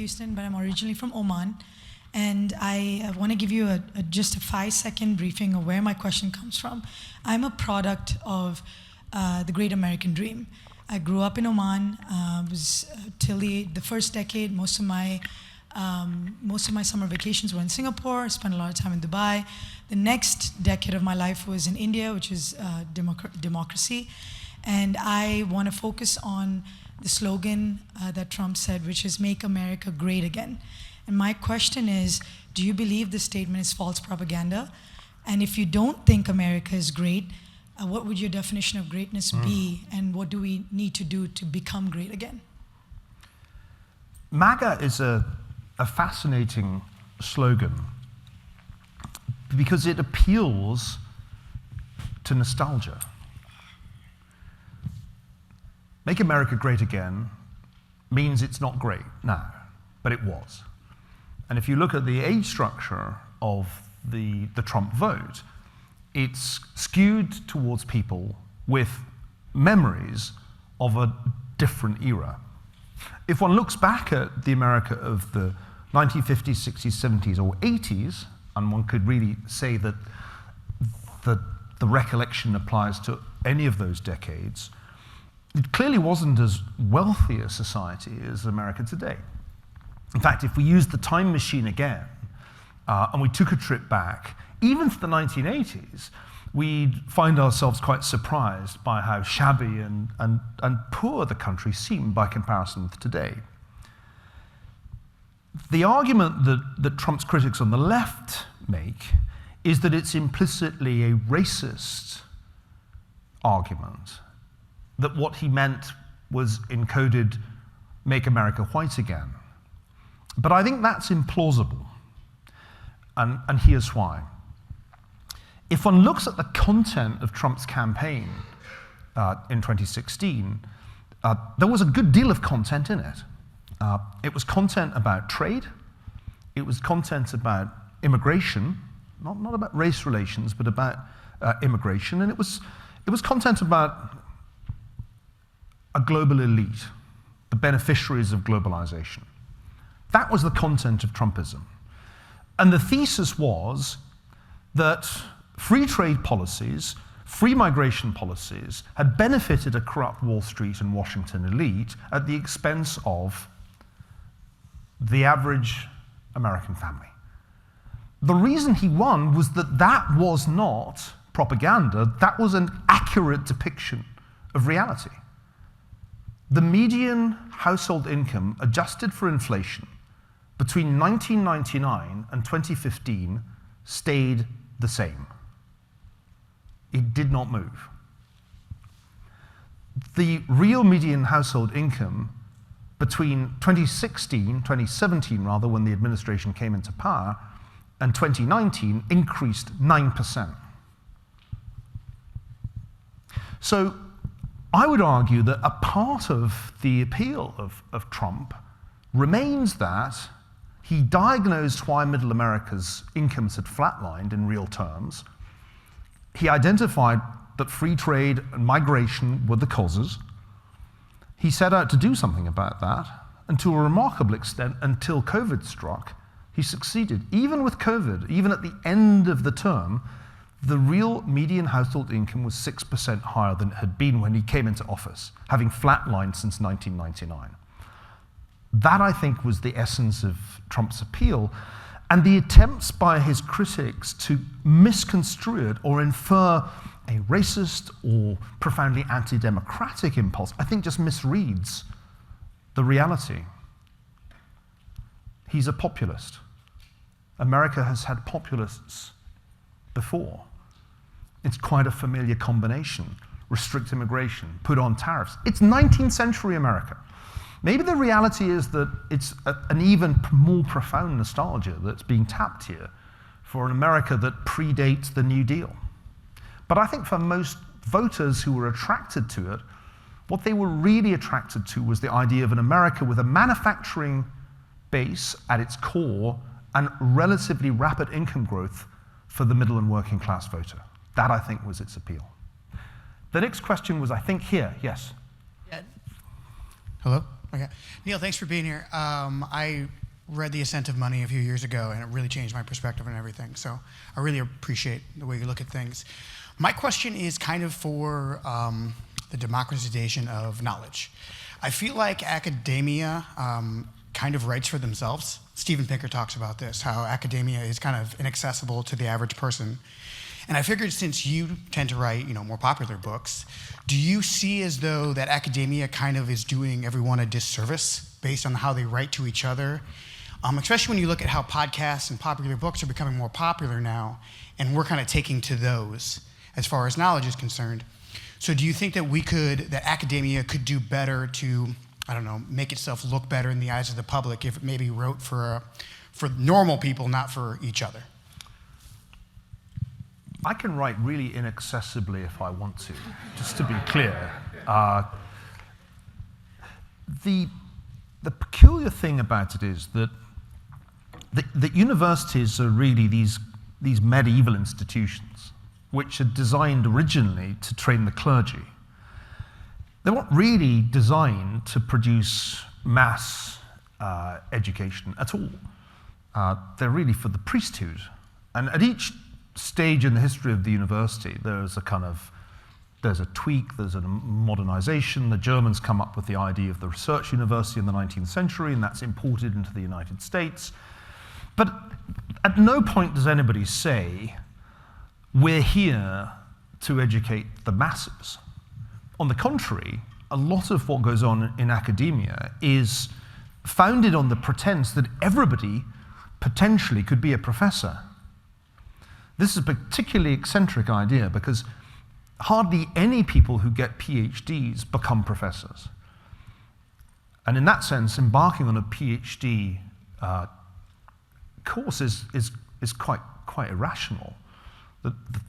Houston, but I'm originally from Oman. And I want to give you just a 5-second briefing of where my question comes from. I'm a product of the great American dream. I grew up in Oman, was till the first decade, most of my summer vacations were in Singapore. I spent a lot of time in Dubai. The next decade of my life was in India, which is democracy. And I want to focus on the slogan that Trump said, which is "Make America Great Again." And my question is, do you believe this statement is false propaganda? And if you don't think America is great, what would your definition of greatness be? And what do we need to do to become great again? MAGA is a fascinating slogan because it appeals to nostalgia. Make America Great Again means it's not great now, but it was. And if you look at the age structure of the Trump vote, it's skewed towards people with memories of a different era. If one looks back at the America of the 1950s, 60s, 70s, or 80s, and one could really say that the recollection applies to any of those decades, it clearly wasn't as wealthy a society as America today. In fact, if we used the time machine again, and we took a trip back, even to the 1980s, we'd find ourselves quite surprised by how shabby and poor the country seemed by comparison with today. The argument that Trump's critics on the left make is that it's implicitly a racist argument, that what he meant was encoded, "Make America White Again." But I think that's implausible, and here's why. If one looks at the content of Trump's campaign in 2016, there was a good deal of content in it. It was content about trade, it was content about immigration, not about race relations, but about immigration, and it was content about a global elite, the beneficiaries of globalization. That was the content of Trumpism. And the thesis was that free trade policies, free migration policies, had benefited a corrupt Wall Street and Washington elite at the expense of the average American family. The reason he won was that that was not propaganda, that was an accurate depiction of reality. The median household income adjusted for inflation between 1999 and 2015 stayed the same. It did not move. The real median household income between 2017 rather, when the administration came into power, and 2019 increased 9%. So I would argue that a part of the appeal of Trump remains that he diagnosed why middle America's incomes had flatlined in real terms. He identified that free trade and migration were the causes. He set out to do something about that, and to a remarkable extent, until COVID struck, he succeeded. Even with COVID, even at the end of the term, the real median household income was 6% higher than it had been when he came into office, having flatlined since 1999. That, I think, was the essence of Trump's appeal. And the attempts by his critics to misconstrue it or infer a racist or profoundly anti-democratic impulse, I think just misreads the reality. He's a populist. America has had populists before. It's quite a familiar combination. Restrict immigration, put on tariffs. It's 19th century America. Maybe the reality is that it's an even more profound nostalgia that's being tapped here for an America that predates the New Deal. But I think for most voters who were attracted to it, what they were really attracted to was the idea of an America with a manufacturing base at its core and relatively rapid income growth for the middle and working class voter. That, I think, was its appeal. The next question was, I think, here. Yes? Yeah. Hello? Okay. Neil, thanks for being here. I read The Ascent of Money a few years ago, and it really changed my perspective on everything. So I really appreciate the way you look at things. My question is kind of for the democratization of knowledge. I feel like academia kind of writes for themselves. Steven Pinker talks about this, how academia is kind of inaccessible to the average person. And I figured since you tend to write, more popular books, do you see as though that academia kind of is doing everyone a disservice based on how they write to each other? Especially when you look at how podcasts and popular books are becoming more popular now, and we're kind of taking to those as far as knowledge is concerned. So do you think that academia could do better to, make itself look better in the eyes of the public if it maybe wrote for normal people, not for each other? I can write really inaccessibly if I want to, just to be clear. The peculiar thing about it is that universities are really these medieval institutions which are designed originally to train the clergy. They're not really designed to produce mass education at all. They're really for the priesthood. And at each stage in the history of the university, there's a tweak, there's a modernization. The Germans come up with the idea of the research university in the 19th century, and that's imported into the United States. But at no point does anybody say, we're here to educate the masses. On the contrary, a lot of what goes on in academia is founded on the pretense that everybody potentially could be a professor. This is a particularly eccentric idea because hardly any people who get PhDs become professors. And in that sense, embarking on a PhD course is quite irrational.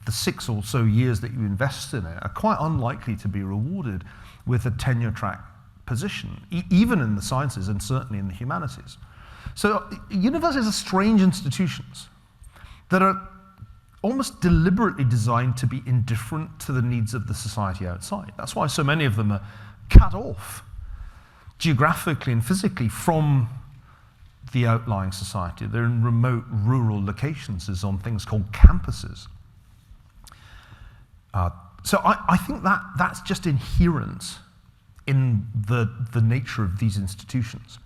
The 6 or so years that you invest in it are quite unlikely to be rewarded with a tenure-track position, even in the sciences and certainly in the humanities. So universities are strange institutions that are almost deliberately designed to be indifferent to the needs of the society outside. That's why so many of them are cut off geographically and physically from the outlying society. They're in remote rural locations, as on things called campuses. So I think that's just inherent in the nature of these institutions.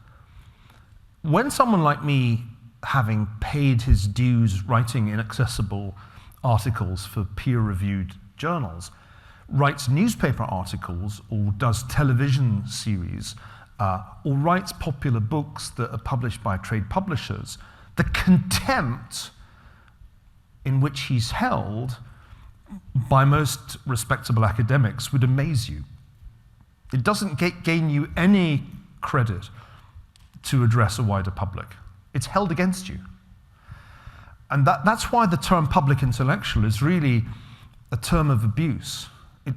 When someone like me, having paid his dues writing inaccessible articles for peer-reviewed journals, writes newspaper articles or does television series or writes popular books that are published by trade publishers, the contempt in which he's held by most respectable academics would amaze you. It doesn't gain you any credit to address a wider public. It's held against you. And that's why the term public intellectual is really a term of abuse.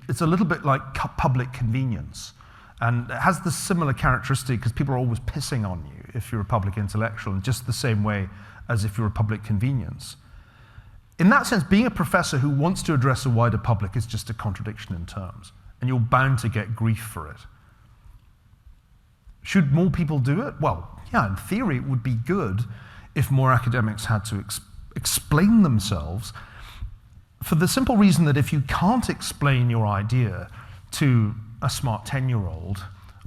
It's a little bit like public convenience. And it has this similar characteristic because people are always pissing on you if you're a public intellectual, in just the same way as if you're a public convenience. In that sense, being a professor who wants to address a wider public is just a contradiction in terms, and you're bound to get grief for it. Should more people do it? Well, yeah, in theory, it would be good if more academics had to explain themselves, for the simple reason that if you can't explain your idea to a smart 10-year-old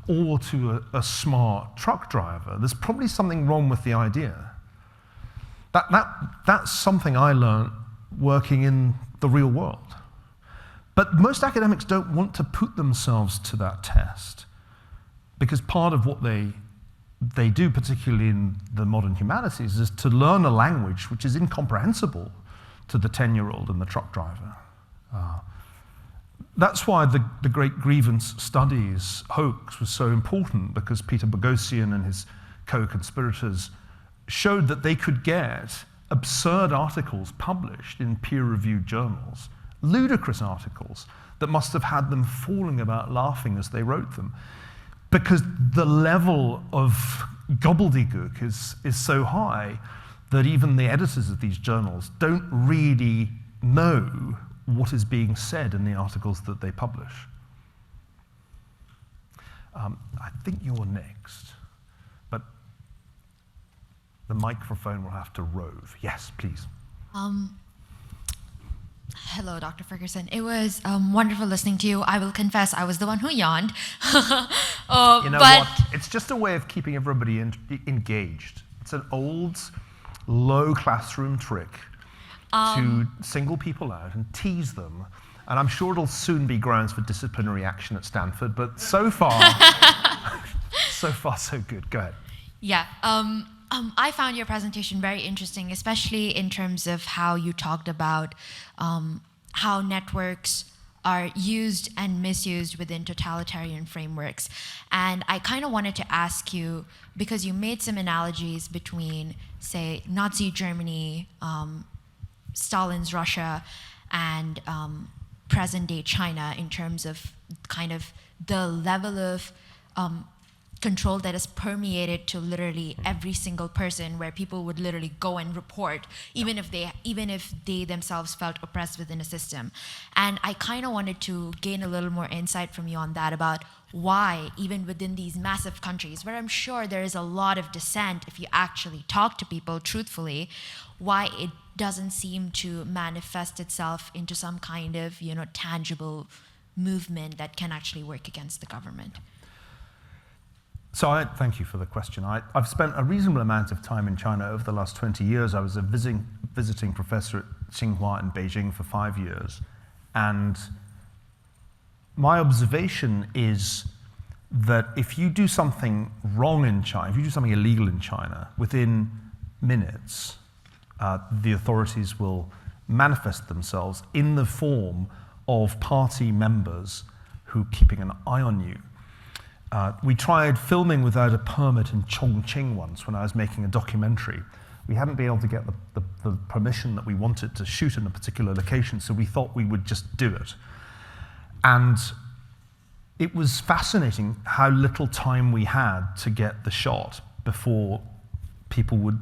or to a smart truck driver, there's probably something wrong with the idea. That's something I learned working in the real world. But most academics don't want to put themselves to that test, because part of what they do, particularly in the modern humanities, is to learn a language which is incomprehensible to the 10-year-old and the truck driver. That's why the Great Grievance Studies hoax was so important, because Peter Boghossian and his co-conspirators showed that they could get absurd articles published in peer-reviewed journals, ludicrous articles that must have had them falling about laughing as they wrote them, because the level of gobbledygook is so high that even the editors of these journals don't really know what is being said in the articles that they publish. I think you're next, but the microphone will have to rove. Yes, please. Hello, Dr. Ferguson. It was wonderful listening to you. I will confess, I was the one who yawned. You know what? It's just a way of keeping everybody engaged. It's an old, low classroom trick to single people out and tease them. And I'm sure it'll soon be grounds for disciplinary action at Stanford, but so far, so far so good. Go ahead. Yeah. I found your presentation very interesting, especially in terms of how you talked about how networks are used and misused within totalitarian frameworks. And I kind of wanted to ask you, because you made some analogies between, say, Nazi Germany, Stalin's Russia, and present-day China in terms of kind of the level of control that is permeated to literally every single person, where people would literally go and report, even if they themselves felt oppressed within a system. And I kind of wanted to gain a little more insight from you on that, about why, even within these massive countries, where I'm sure there is a lot of dissent if you actually talk to people truthfully, why it doesn't seem to manifest itself into some kind of, tangible movement that can actually work against the government. So thank you for the question. I've spent a reasonable amount of time in China over the last 20 years. I was a visiting professor at Tsinghua in Beijing for 5 years. And my observation is that if you do something wrong in China, if you do something illegal in China, within minutes, the authorities will manifest themselves in the form of party members who are keeping an eye on you. We tried filming without a permit in Chongqing once when I was making a documentary. We hadn't been able to get the permission that we wanted to shoot in a particular location, so we thought we would just do it. And it was fascinating how little time we had to get the shot before people would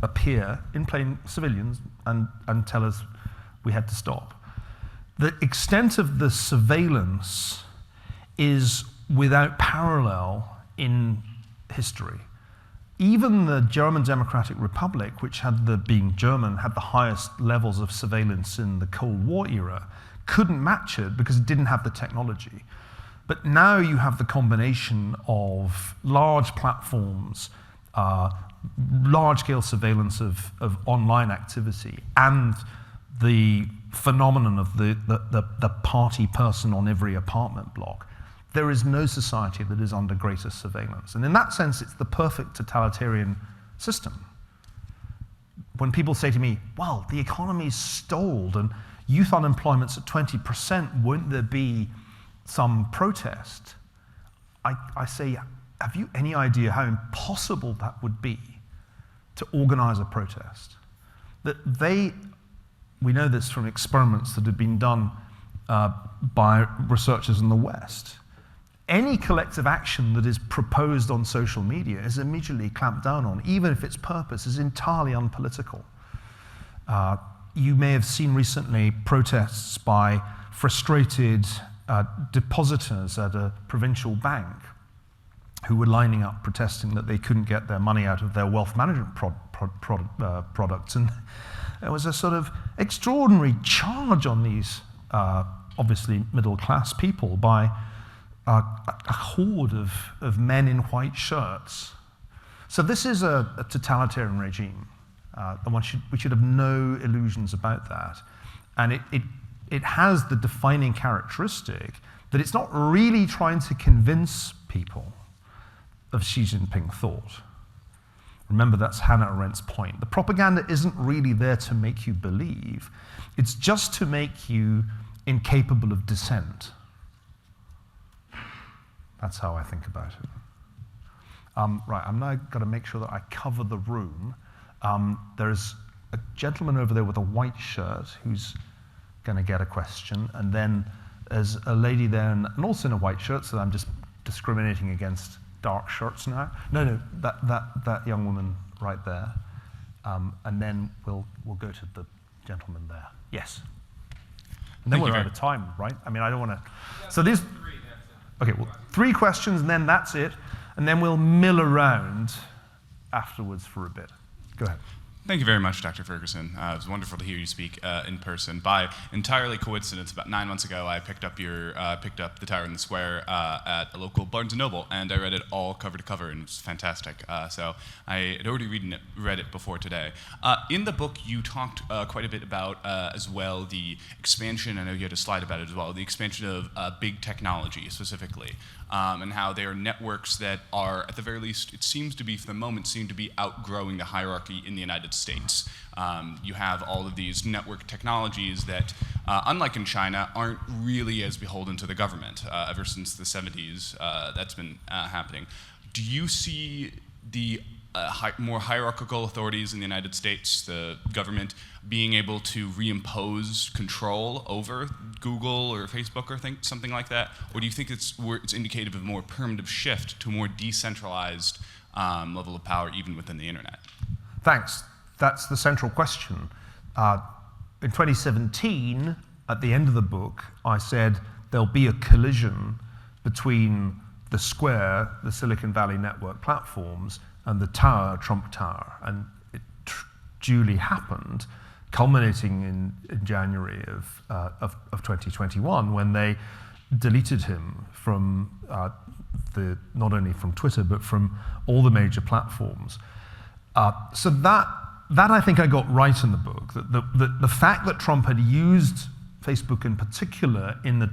appear in plain civilians and tell us we had to stop. The extent of the surveillance is without parallel in history. Even the German Democratic Republic, which had being German, had the highest levels of surveillance in the Cold War era, couldn't match it because it didn't have the technology. But now you have the combination of large platforms, large-scale surveillance of online activity, and the phenomenon of the party person on every apartment block. There is no society that is under greater surveillance. And in that sense, it's the perfect totalitarian system. When people say to me, well, the economy's stalled and youth unemployment's at 20%, won't there be some protest? I say, have you any idea how impossible that would be to organize a protest? We know this from experiments that have been done by researchers in the West. Any collective action that is proposed on social media is immediately clamped down on, even if its purpose is entirely unpolitical. You may have seen recently protests by frustrated depositors at a provincial bank who were lining up protesting that they couldn't get their money out of their wealth management products. And there was a sort of extraordinary charge on these obviously middle-class people by a horde of men in white shirts. So this is a totalitarian regime. We should have no illusions about that. And it has the defining characteristic that it's not really trying to convince people of Xi Jinping thought. Remember, that's Hannah Arendt's point. The propaganda isn't really there to make you believe. It's just to make you incapable of dissent. That's how I think about it. Right, I'm now going to make sure that I cover the room. There's a gentleman over there with a white shirt who's going to get a question, and then there's a lady there and also in a white shirt, so I'm just discriminating against dark shirts now. No, that young woman right there. And then we'll go to the gentleman there. Yes. And then we're out of time, right? I mean, I don't want to. So these. Okay, well, 3 questions, and then that's it. And then we'll mill around afterwards for a bit. Go ahead. Thank you very much, Dr. Ferguson. It was wonderful to hear you speak in person. By entirely coincidence, about 9 months ago, I picked up The Tower in the Square at a local Barnes & Noble, and I read it all cover to cover, and it was fantastic. So I had already read it before today. In the book, you talked quite a bit about, as well, the expansion, I know you had a slide about it as well, the expansion of big technology specifically. And how they are networks that are, at the very least, it seems to be, for the moment, seem to be outgrowing the hierarchy in the United States. You have all of these network technologies that, unlike in China, aren't really as beholden to the government. Ever since the 70s, that's been happening. Do you see the more hierarchical authorities in the United States, the government, being able to reimpose control over Google or Facebook or something like that? Or do you think it's indicative of a more permanent shift to a more decentralized level of power even within the internet? Thanks. That's the central question. In 2017, at the end of the book, I said there'll be a collision between the Square, the Silicon Valley network platforms, and the Tower, Trump Tower. And it duly happened, culminating in January of 2021, when they deleted him from not only from Twitter, but from all the major platforms. So that I think I got right in the book. The fact that Trump had used Facebook in particular in the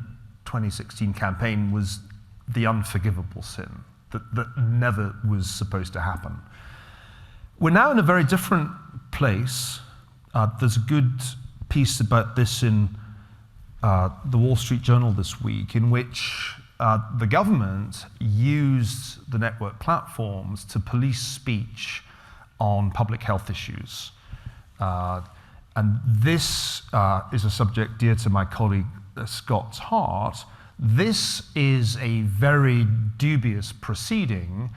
2016 campaign was the unforgivable sin that never was supposed to happen. We're now in a very different place. There's a good piece about this in the Wall Street Journal this week, in which the government used the network platforms to police speech on public health issues. And this is a subject dear to my colleague Scott's heart. This is a very dubious proceeding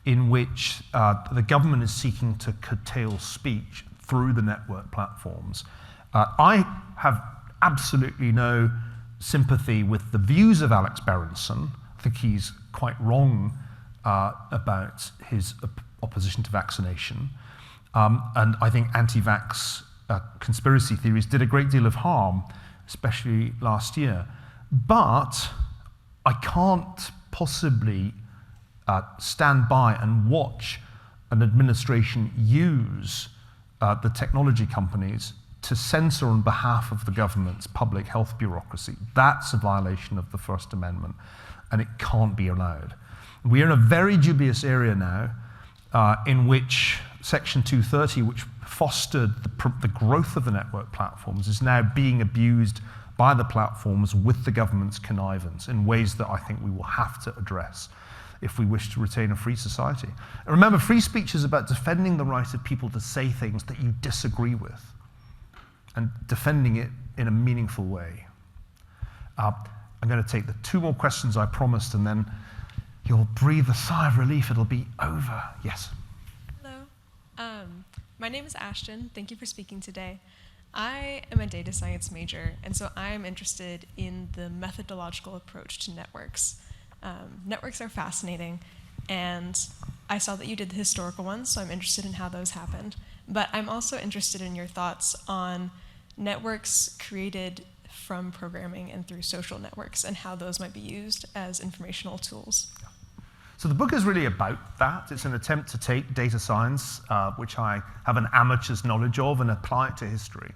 in which the government is seeking to curtail speech through the network platforms. I have absolutely no sympathy with the views of Alex Berenson. I think he's quite wrong about his opposition to vaccination. And I think anti-vax conspiracy theories did a great deal of harm, especially last year. But I can't possibly stand by and watch an administration use the technology companies to censor on behalf of the government's public health bureaucracy. That's a violation of the First Amendment, and it can't be allowed. We are in a very dubious area now in which Section 230, which fostered the growth of the network platforms, is now being abused by the platforms with the government's connivance in ways that I think we will have to address if we wish to retain a free society. And remember, free speech is about defending the right of people to say things that you disagree with and defending it in a meaningful way. I'm going to take the 2 more questions I promised, and then you'll breathe a sigh of relief. It'll be over. Yes. Hello. My name is Ashton. Thank you for speaking today. I am a data science major, and so I'm interested in the methodological approach to networks. Networks are fascinating, and I saw that you did the historical ones, so I'm interested in how those happened. But I'm also interested in your thoughts on networks created from programming and through social networks, and how those might be used as informational tools. So the book is really about that. It's an attempt to take data science, which I have an amateur's knowledge of, and apply it to history.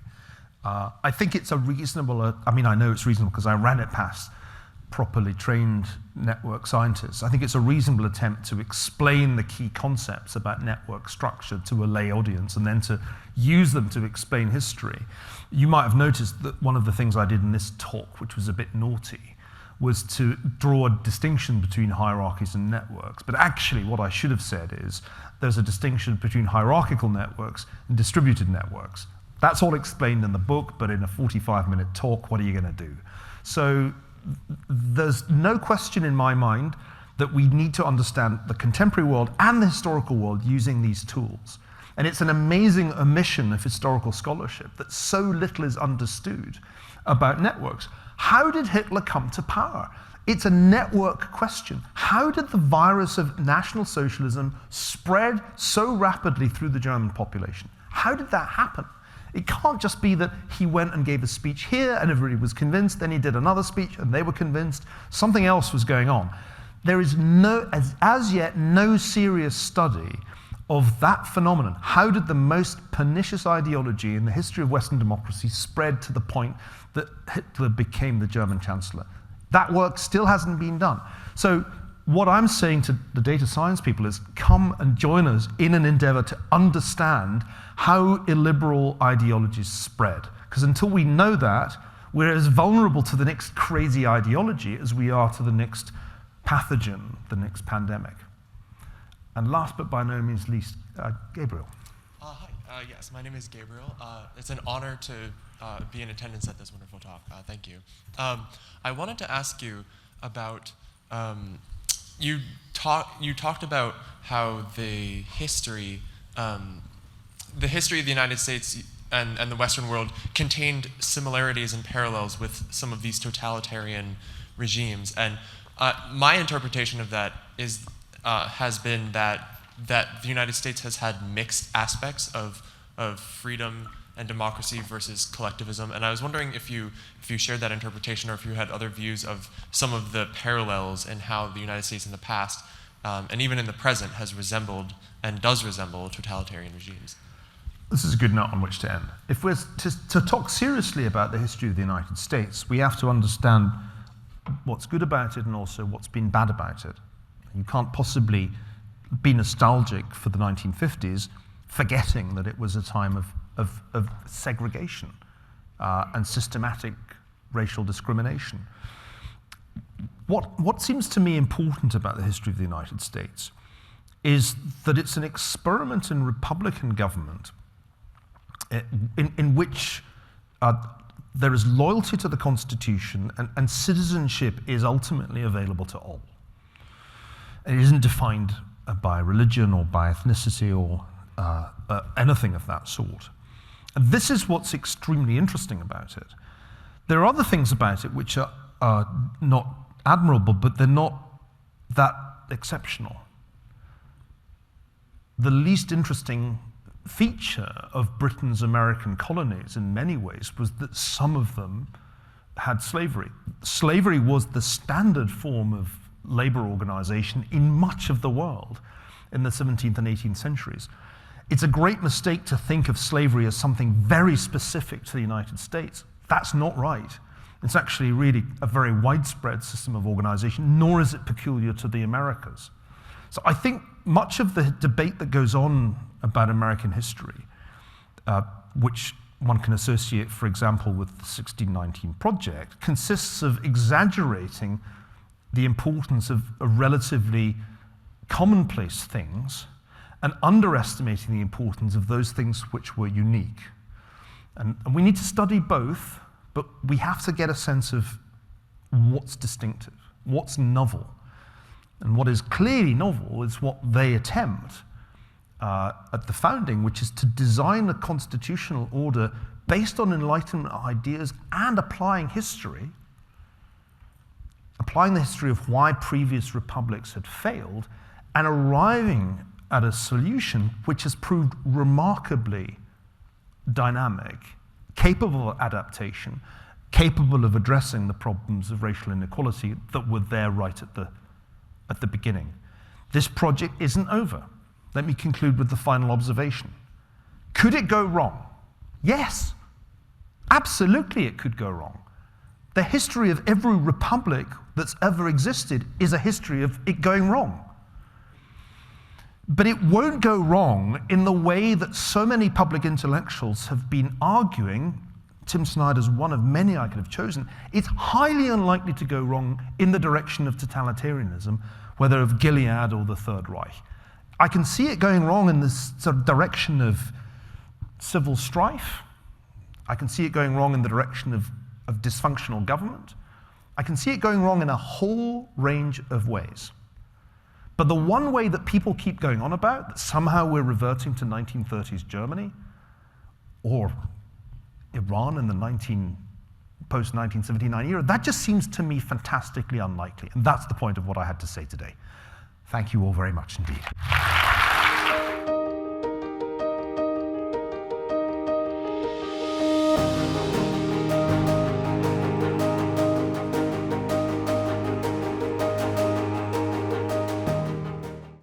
I think it's a reasonable, I know it's reasonable because I ran it past properly trained network scientists. I think it's a reasonable attempt to explain the key concepts about network structure to a lay audience, and then to use them to explain history. You might have noticed that one of the things I did in this talk, which was a bit naughty, was to draw a distinction between hierarchies and networks. But actually what I should have said is there's a distinction between hierarchical networks and distributed networks. That's all explained in the book, but in a 45-minute talk, what are you going to do? So there's no question in my mind that we need to understand the contemporary world and the historical world using these tools. And it's an amazing omission of historical scholarship that so little is understood about networks. How did Hitler come to power? It's a network question. How did the virus of National Socialism spread so rapidly through the German population? How did that happen? It can't just be that he went and gave a speech here and everybody was convinced, then he did another speech and they were convinced. Something else was going on. There is as yet no serious study of that phenomenon. How did the most pernicious ideology in the history of Western democracy spread to the point that Hitler became the German Chancellor? That work still hasn't been done. So what I'm saying to the data science people is come and join us in an endeavor to understand how illiberal ideologies spread. Because until we know that, we're as vulnerable to the next crazy ideology as we are to the next pathogen, the next pandemic. And last but by no means least, Gabriel. Hi, yes, my name is Gabriel. It's an honor to be in attendance at this wonderful talk. Thank you. I wanted to ask you about, you talked about how the history of the United States and the Western world contained similarities and parallels with some of these totalitarian regimes. And my interpretation of that is has been that the United States has had mixed aspects of freedom and democracy versus collectivism. And I was wondering if you shared that interpretation or if you had other views of some of the parallels in how the United States in the past and even in the present has resembled and does resemble totalitarian regimes. This is a good note on which to end. If we're to talk seriously about the history of the United States, we have to understand what's good about it and also what's been bad about it. You can't possibly be nostalgic for the 1950s, forgetting that it was a time of segregation and systematic racial discrimination. What seems to me important about the history of the United States is that it's an experiment in Republican government in which there is loyalty to the Constitution and citizenship is ultimately available to all. It isn't defined by religion or by ethnicity or anything of that sort. And this is what's extremely interesting about it. There are other things about it which are not admirable, but they're not that exceptional. The least interesting feature of Britain's American colonies in many ways was that some of them had slavery. Slavery was the standard form of labor organization in much of the world in the 17th and 18th centuries. It's a great mistake to think of slavery as something very specific to the United States. That's not right. It's actually really a very widespread system of organization, nor is it peculiar to the Americas. So I think much of the debate that goes on about American history, which one can associate, for example, with the 1619 Project, consists of exaggerating the importance of relatively commonplace things and underestimating the importance of those things which were unique. And we need to study both, but we have to get a sense of what's distinctive, what's novel. And what is clearly novel is what they attempt at the founding, which is to design a constitutional order based on Enlightenment ideas and applying history, applying the history of why previous republics had failed, and arriving at a solution which has proved remarkably dynamic, capable of adaptation, capable of addressing the problems of racial inequality that were there right at the beginning. This project isn't over. Let me conclude with the final observation. Could it go wrong? Yes, absolutely it could go wrong. The history of every republic that's ever existed is a history of it going wrong. But it won't go wrong in the way that so many public intellectuals have been arguing. Tim Snyder's one of many I could have chosen. It's highly unlikely to go wrong in the direction of totalitarianism, whether of Gilead or the Third Reich. I can see it going wrong in this sort of direction of civil strife. I can see it going wrong in the direction of dysfunctional government. I can see it going wrong in a whole range of ways. But the one way that people keep going on about, that somehow we're reverting to 1930s Germany, or Iran in the post-1979 era, that just seems to me fantastically unlikely. And that's the point of what I had to say today. Thank you all very much indeed.